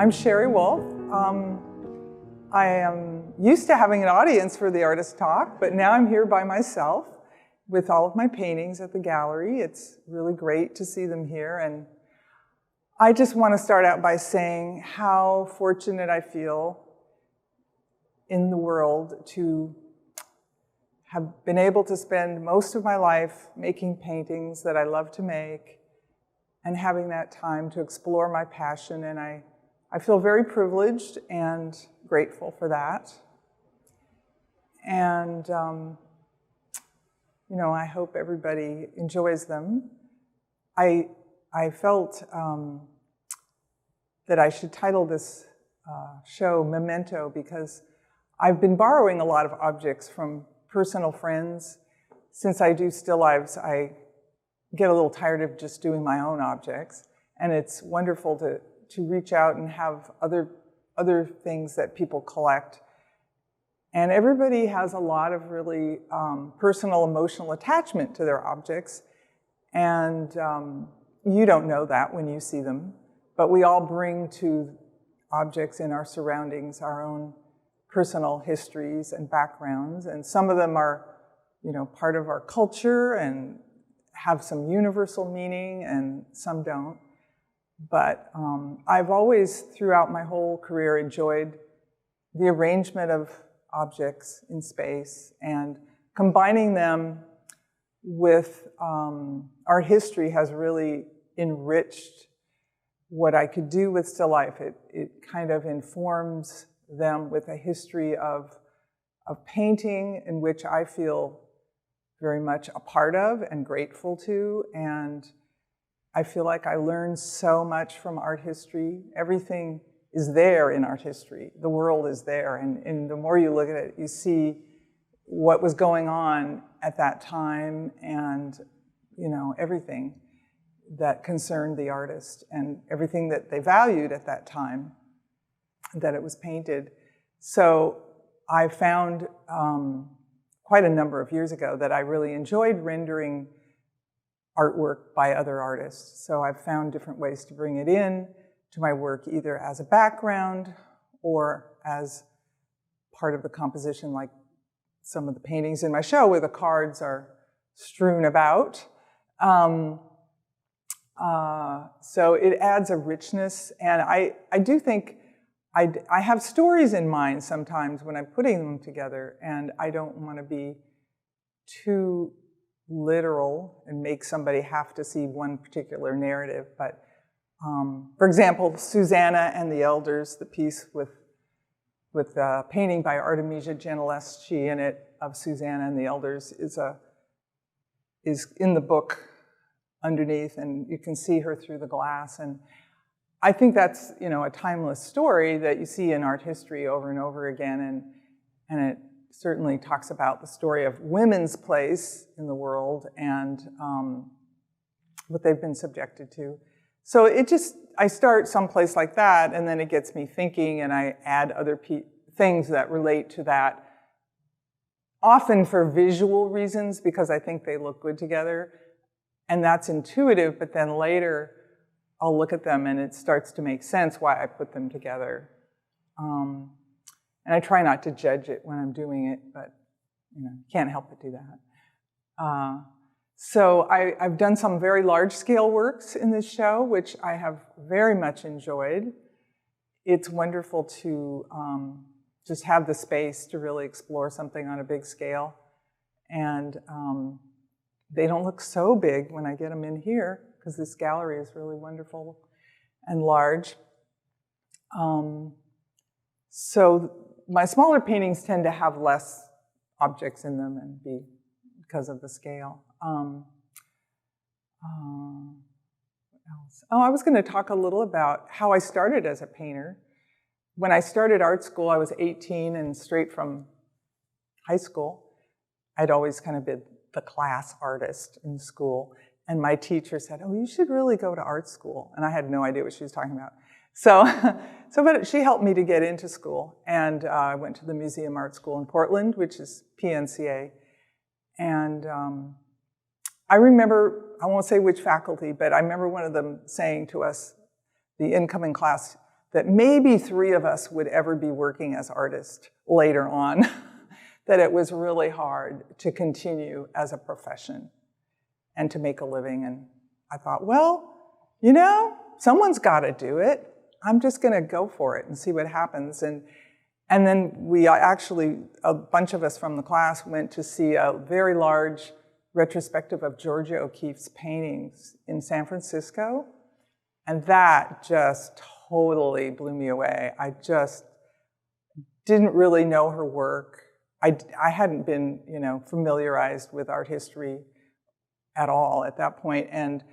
I'm Sherrie Wolf. I am used to having an audience for the artist talk, but now I'm here by myself with all of my paintings at the gallery. It's really great to see them here, and I just want to start out by saying how fortunate I feel in the world to have been able to spend most of my life making paintings that I love to make and having that time to explore my passion, and I feel very privileged and grateful for that. And, you know, I hope everybody enjoys them. I felt that I should title this show Memento because I've been borrowing a lot of objects from personal friends. Since I do still lives, I get a little tired of just doing my own objects, and it's wonderful to reach out and have other things that people collect. And everybody has a lot of really personal, emotional attachment to their objects. And you don't know that when you see them, but we all bring to objects in our surroundings our own personal histories and backgrounds. And some of them are, you know, part of our culture and have some universal meaning, and some don't. But I've always, throughout my whole career, enjoyed the arrangement of objects in space, and combining them with art history has really enriched what I could do with still life. It kind of informs them with a history of painting in which I feel very much a part of and grateful to, and I feel like I learned so much from art history. Everything is there in art history. The world is there, and the more you look at it, you see what was going on at that time, and you know, everything that concerned the artist and everything that they valued at that time that it was painted. So I found quite a number of years ago that I really enjoyed rendering artwork by other artists. So I've found different ways to bring it in to my work, either as a background or as part of the composition, like some of the paintings in my show where the cards are strewn about. So it adds a richness, and I do think I have stories in mind sometimes when I'm putting them together, and I don't want to be too literal and make somebody have to see one particular narrative. But for example, Susanna and the Elders, the piece with a painting by Artemisia Gentileschi in it of Susanna and the Elders is in the book underneath, and you can see her through the glass. And I think that's, you know, a timeless story that you see in art history over and over again, and it certainly talks about the story of women's place in the world and what they've been subjected to. So I start someplace like that, and then it gets me thinking, and I add other things that relate to that, often for visual reasons, because I think they look good together. And that's intuitive, but then later I'll look at them and it starts to make sense why I put them together. And I try not to judge it when I'm doing it, but you know, can't help but do that. So I've done some very large-scale works in this show, which I have very much enjoyed. It's wonderful to just have the space to really explore something on a big scale. And they don't look so big when I get them in here, because this gallery is really wonderful and large. So my smaller paintings tend to have less objects in them and be because of the scale. What else? Oh, I was going to talk a little about how I started as a painter. When I started art school, I was 18 and straight from high school. I'd always kind of been the class artist in school. And my teacher said, oh, you should really go to art school. And I had no idea what she was talking about. But she helped me to get into school. And I went to the Museum Art School in Portland, which is PNCA. And I remember, I won't say which faculty, but I remember one of them saying to us, the incoming class, that maybe 3 of us would ever be working as artists later on, that it was really hard to continue as a profession and to make a living. And I thought, well, you know, someone's got to do it. I'm just going to go for it and see what happens. And then we actually, a bunch of us from the class went to see a very large retrospective of Georgia O'Keeffe's paintings in San Francisco. And that just totally blew me away. I just didn't really know her work. I hadn't been, you know, familiarized with art history at all at that point. And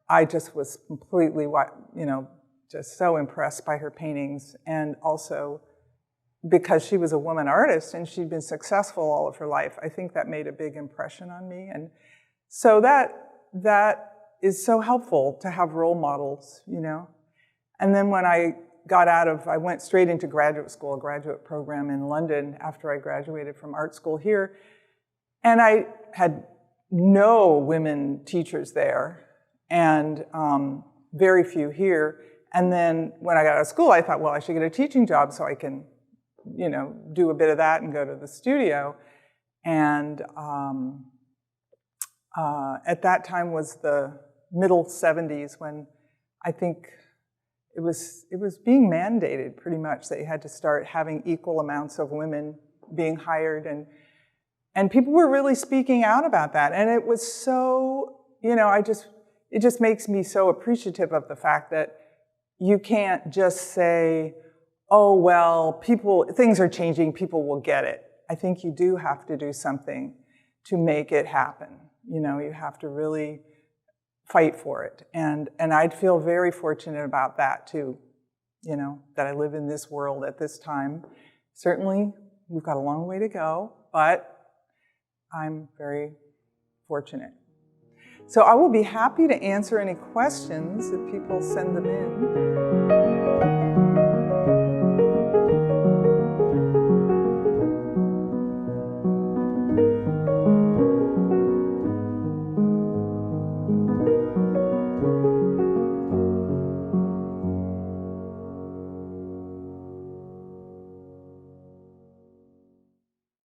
I just was completely, you know, just so impressed by her paintings. And also because she was a woman artist and she'd been successful all of her life, I think that made a big impression on me. And so that is so helpful to have role models, you know. And then when I went straight into graduate school, a graduate program in London after I graduated from art school here. And I had no women teachers there and very few here. And then when I got out of school, I thought, well, I should get a teaching job so I can, you know, do a bit of that and go to the studio. And at that time was the middle 70s when I think it was being mandated pretty much that you had to start having equal amounts of women being hired, and people were really speaking out about that. And it was so, you know, it just makes me so appreciative of the fact that you can't just say, oh, well, things are changing, people will get it. I think you do have to do something to make it happen. You know, you have to really fight for it. And I'd feel very fortunate about that too, you know, that I live in this world at this time. Certainly, we've got a long way to go, but I'm very fortunate. So I will be happy to answer any questions if people send them in.